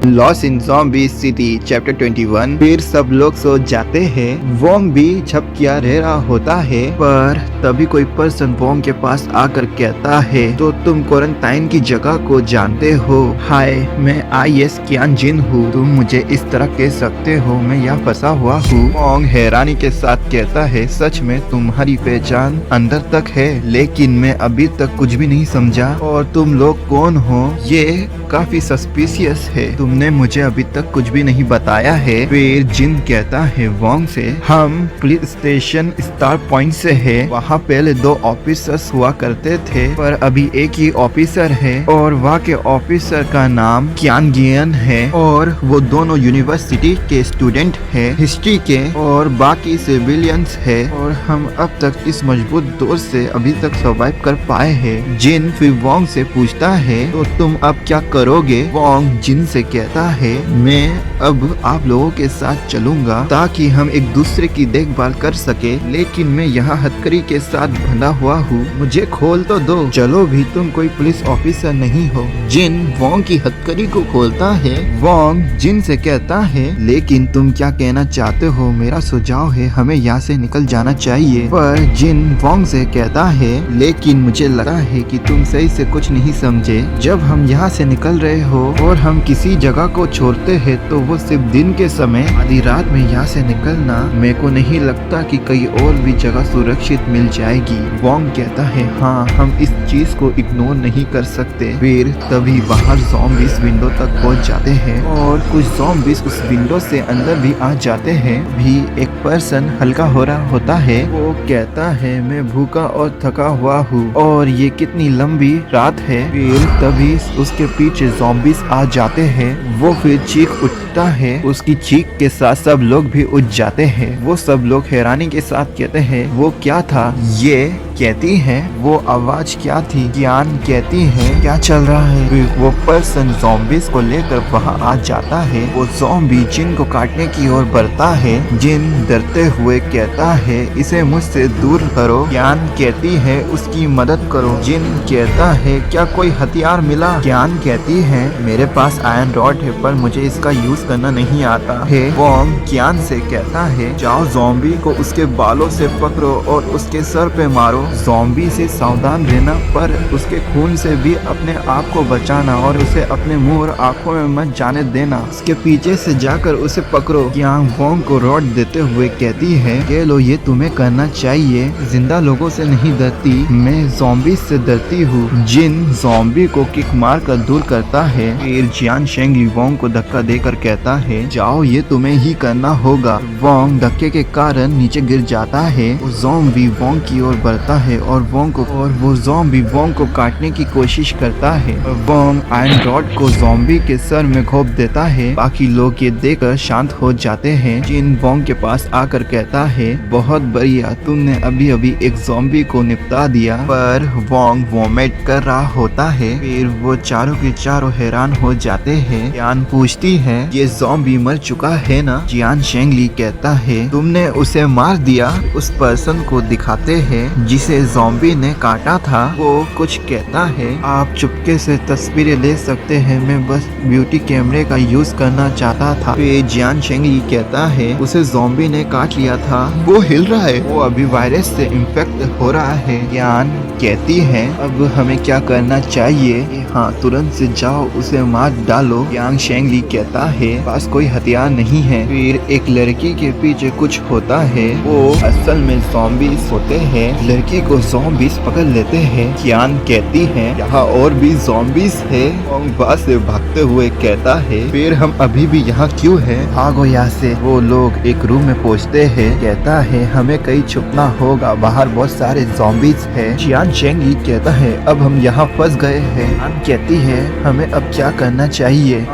Loss in zombie city chapter 21। फिर सब लोग सो जाते हैं। वोंग भी झपकिया रह रहा होता है, पर तभी कोई पर्सन वोंग के पास आकर कहता है, तो तुम क्वारंटाइन की जगह को जानते हो? हाय, मैं IS कियान जिन हूँ। तुम मुझे इस तरह कह सकते हो? मैं यहाँ फंसा हुआ हूँ। वोंग हैरानी के साथ कहता है, सच में तुम्हारी पहचान अंदर तक है, लेकिन मैं अभी तक कुछ भी नहीं समझा। और तुम लोग कौन हो? ये काफी सस्पिशियस है। तुमने मुझे अभी तक कुछ भी नहीं बताया है। फिर जिन कहता है वोंग से, हम पुलिस स्टेशन स्टार पॉइंट से है। वहाँ पहले 2 ऑफिसर्स हुआ करते थे, पर अभी एक ही ऑफिसर है और वहाँ के ऑफिसर का नाम कियान गियन है और वो दोनों यूनिवर्सिटी के स्टूडेंट है, हिस्ट्री के, और बाकी सिविलियंस है। और हम अब तक इस मजबूत दौर से अभी तक सर्वाइव कर पाए हैं। जिन फिर वोंग से पूछता है, तो तुम अब क्या करोगे? वोंग जिन से कहता है, मैं अब आप लोगों के साथ चलूंगा ताकि हम एक दूसरे की देखभाल कर सके, लेकिन मैं यहाँ हथकड़ी के साथ बंधा हुआ हूँ, मुझे खोल तो दो। चलो भी, तुम कोई पुलिस ऑफिसर नहीं हो। जिन वोंग की हथकड़ी को खोलता है। वोंग जिन से कहता है, लेकिन तुम क्या कहना चाहते हो? मेरा सुझाव है हमें यहाँ से निकल जाना चाहिए। पर जिन वोंग से कहता है, लेकिन मुझे लगा है कि तुम सही से कुछ नहीं समझे। जब हम यहाँ से निकल रहे हो और हम किसी जगह को छोड़ते हैं, तो वो सिर्फ दिन के समय, आधी रात में यहाँ से निकलना, मेरे को नहीं लगता कि कहीं और भी जगह सुरक्षित मिल जाएगी। वोंग कहता है, हाँ, हम इस चीज को इग्नोर नहीं कर सकते। फिर तभी बाहर ज़ॉम्बीज़ विंडो तक पहुँच जाते हैं और कुछ ज़ॉम्बीज़ उस विंडो से अंदर भी आ जाते हैं। भी एक पर्सन हल्का हो रहा होता है। वो कहता है, मैं भूखा और थका हुआ हूँ और ये कितनी लंबी रात है। फिर तभी उसके पीछे ज़ॉम्बीज़ आ जाते हैं। वो फिर चीख उठता है। उसकी चीख के साथ सब लोग भी उठ जाते हैं। वो सब लोग हैरानी के साथ कहते हैं, वो क्या था? ये कहती है, वो आवाज क्या थी? कियान कहती है, क्या चल रहा है? फिर वो पर्सन ज़ॉम्बीज़ को लेकर वहाँ आ जाता है। वो ज़ॉम्बी जिन को काटने की ओर बढ़ता है। जिन डरते हुए कहता है, इसे मुझसे दूर करो। कियान कहती है, उसकी मदद करो। जिन कहता है, क्या कोई हथियार मिला? कियान कहती है, मेरे पास आयरन रॉड है, पर मुझे इसका यूज करना नहीं आता है। वोंग कियान से कहता है, जाओ ज़ॉम्बी को उसके बालों से पकड़ो और उसके सर पे मारो। ज़ॉम्बी से सावधान रहना, पर उसके खून से भी अपने आप को बचाना और उसे अपने मुंह और आंखों में मत जाने देना। उसके पीछे से जाकर उसे पकड़ो। कियान वोंग को रॉड देते हुए कहती है, कह लो, ये तुम्हें करना चाहिए। जिंदा लोगों से नहीं डरती, मैं ज़ॉम्बी से डरती हूँ। जिन ज़ॉम्बी को किक मार कर दूर करता है। फिर जियान शेंगली वोंग को धक्का देकर कहता है, जाओ, ये तुम्हें ही करना होगा। वोंग धक्के के कारण नीचे गिर जाता है। वो ज़ॉम्बी वोंग की ओर बढ़ता है और वो ज़ॉम्बी वोंग को काटने की कोशिश करता है। वोंग आयरन रॉड को ज़ॉम्बी के सर में घोंप देता है। बाकी लोग ये देखकर शांत हो जाते हैं। जिन वोंग के पास आकर कहता है, बहुत बढ़िया, तुमने अभी अभी एक ज़ॉम्बी को निपटा दिया। पर वोंग वोमिट कर रहा होता है। फिर वो चारों के चारों हैरान हो जाते हैं। कियान पूछती है, ये ज़ॉम्बी मर चुका है ना? जियान शेंगली कहता है, तुमने उसे मार दिया। उस पर्सन को दिखाते हैं जिसे ज़ॉम्बी ने काटा था। वो कुछ कहता है, आप चुपके से तस्वीरें ले सकते हैं, मैं बस ब्यूटी कैमरे का यूज करना चाहता था। फिर जियान शेंगली कहता है, उसे ज़ॉम्बी ने काट लिया था, वो हिल रहा है, वो अभी वायरस से इन्फेक्ट हो रहा है। कियान कहती है, अब हमें क्या करना चाहिए? हाँ, तुरंत से जाओ, उसे मार डालो। कियान शेंगली कहता है, पास कोई हथियार नहीं है। फिर एक लड़की के पीछे कुछ होता है। वो असल में ज़ॉम्बीज़ होते हैं। लड़की को ज़ॉम्बीज़ पकड़ लेते हैं। कियान कहती है, यहाँ और भी ज़ॉम्बीज़ है। वोंग वहाँ से भागते हुए कहता है, फिर हम अभी भी यहाँ क्यों है? भागो यहाँ से। वो लोग एक रूम में पहुँचते हैं। कहता है, हमें कहीं छुपना होगा, बाहर बहुत सारे ज़ॉम्बीज़ है। जियान शेंगली कहता है, अब हम यहाँ फंस गए हैं। कहती है, हमें अब क्या करना चाहिए?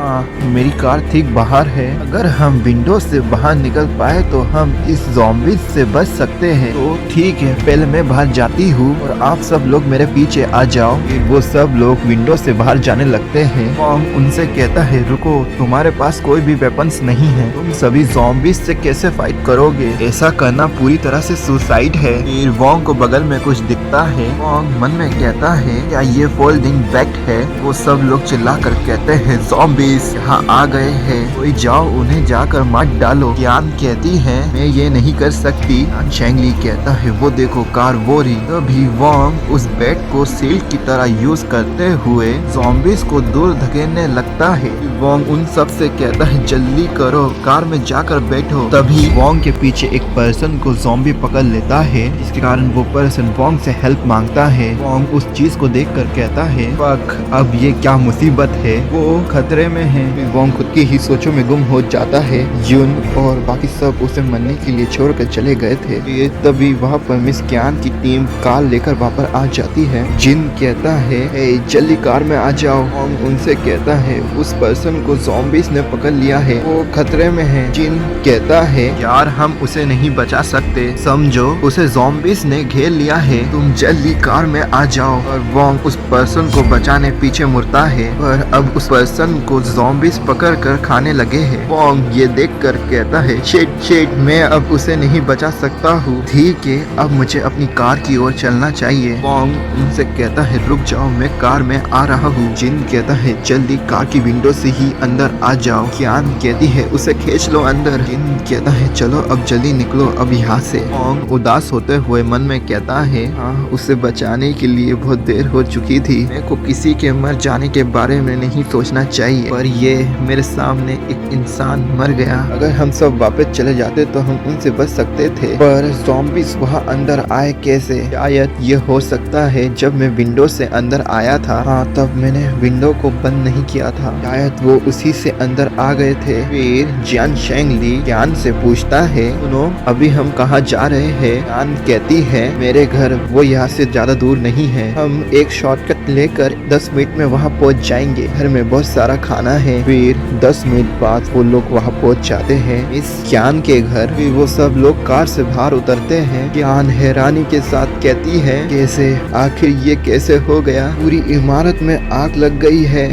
मेरी कार ठीक ठीक बाहर है। अगर हम विंडो से बाहर निकल पाए तो हम इस ज़ॉम्बीज से बच सकते हैं। तो ठीक है, पहले मैं बाहर जाती हूँ और आप सब लोग मेरे पीछे आ जाओ। फिर वो सब लोग विंडो से बाहर जाने लगते हैं। वॉन्ग उनसे कहता है, रुको, तुम्हारे पास कोई भी वेपन्स नहीं है, तुम सभी ज़ॉम्बीज से कैसे फाइट करोगे? ऐसा करना पूरी तरह से सुसाइड है। फिर वॉन्ग को बगल में कुछ दिखता है। वॉन्ग मन में कहता है, क्या ये फोल्डिंग बैट है? वो सब लोग चिल्ला कर कहते हैं, ज़ॉम्बीज यहाँ आ गए हैं, कोई जाओ उन्हें जाकर मार डालो। कियान कहती है, मैं ये नहीं कर सकती। शेंगली कहता है, वो देखो कार वो रही। तभी वॉन्ग उस बैट को शील्ड की तरह यूज करते हुए ज़ॉम्बीज को दूर धकेलने लगता है। वॉन्ग उन सब से कहता है, जल्दी करो, कार में जाकर बैठो। तभी वॉन्ग के पीछे एक पर्सन को ज़ॉम्बी पकड़ लेता है, जिसके कारण वो पर्सन वॉन्ग से हेल्प मांगता है। वॉन्ग उस चीज को देखकर कहता है, फक, अब ये क्या मुसीबत है, वो खतरे में है। वॉन्ग खुद की ही सोचों में गुम हो जाता है। जून और बाकी सब उसे मरने के लिए छोड़कर चले गए थे। तभी वहाँ पर मिस कियान की टीम कार लेकर वहाँ पर आ जाती है। जिन कहता है, जल्दी कार में आ जाओ। वॉन्ग उनसे कहता है, उस पर्सन को ज़ॉम्बीज ने पकड़ लिया है, वो खतरे में है। जिन कहता है, यार हम उसे नहीं बचा सकते, समझो उसे ज़ॉम्बीज ने घेर लिया है, तुम जल्दी कार में आ जाओ। और वॉन्ग उस पर्सन को बचाने पीछे मुड़ता है, पर अब उस पर्सन को ज़ॉम्बीज पकड़ कर खाने लगे हैं। वॉन्ग ये देख कर कहता है, शिट, मैं अब उसे नहीं बचा सकता हूँ। ठीक है, अब मुझे अपनी कार की ओर चलना चाहिए। वॉन्ग उनसे कहता है, रुक जाओ, मैं कार में आ रहा हूँ। जिन कहता है, जल्दी कार की विंडो से ही अंदर आ जाओ। कियान कहती है, उसे खींच लो अंदर। जिन कहता है, चलो अब जल्दी निकलो अब यहाँ से। वॉन्ग उदास होते हुए मन में कहता है, हाँ, उसे बचाने के लिए बहुत देर हो चुकी थी। मेरे को किसी के मर जाने के बारे में नहीं सोचना चाहिए, पर ये मेरे सामने एक इंसान मर गया। अगर हम सब वापस चले जाते तो हम उनसे बच सकते थे, पर ज़ॉम्बीज वहाँ अंदर आए कैसे? शायद ये हो सकता है जब मैं विंडो से अंदर आया था, हाँ, तब मैंने विंडो को बंद नहीं किया था, शायद वो उसी से अंदर आ गए थे। फिर जियान शेंगली ज्ञान से पूछता है, सुनो, अभी हम कहाँ जा रहे हैं? ज्ञान कहती है, मेरे घर वो यहाँ से ज्यादा दूर नहीं है, हम एक शॉर्टकट लेकर 10 मिनट में वहाँ पहुँच जाएंगे, घर में बहुत सारा खाना है। फिर 10 मिनट बाद वो लोग वहाँ पहुँच जाते हैं इस ज्ञान के घर। फिर वो सब लोग कार से बाहर उतरते हैं। ज्ञान हैरानी के साथ कहती है, कैसे, आखिर ये कैसे हो गया? पूरी इमारत में आग लग गई है।